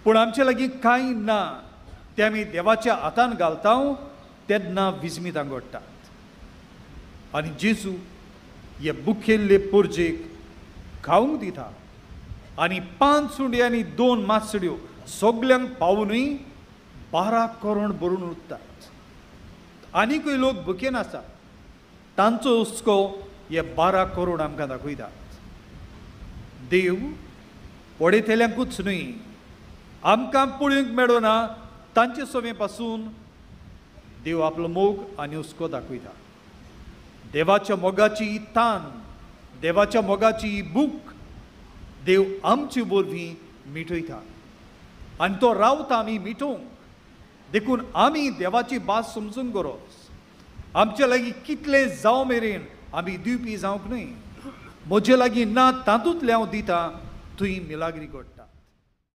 पूण आमचे लागीं कांय ना ते आमी देवाच्या हातान घालता तेन्ना विस्मितांक घडटात आनी जेजू हे बुखेल्ले पोरजेक खावंक दिता आनी 5 सुण्यो आनी 2 मासड्यो सगल्यांक पावूनय 12 करोड भरून उरतात आनीकूय लोक भुकेन आसात तांचो हुस्को हे 12 करोड आमकां दाखयतात देव पडयतल्यांकूच न्हय आमकां पळोवंक मेळना तांचे सवे पासून देव आपलो मोग आनी हुस्को दाखयता देवाच्या मोगाची तान देवाच्या मोगाची भूक देव आमचे वरवीं मिटयता आनी तो रावता आमी मिटोवंक देखून आमी देवाची भास समजून गरज आमचे लागीं कितले जावं मेरेन आमी दिवपी जावंक न्हय म्हजे लागीं ना तातूंतले हांव दिता थंय मिलाग्री घडटा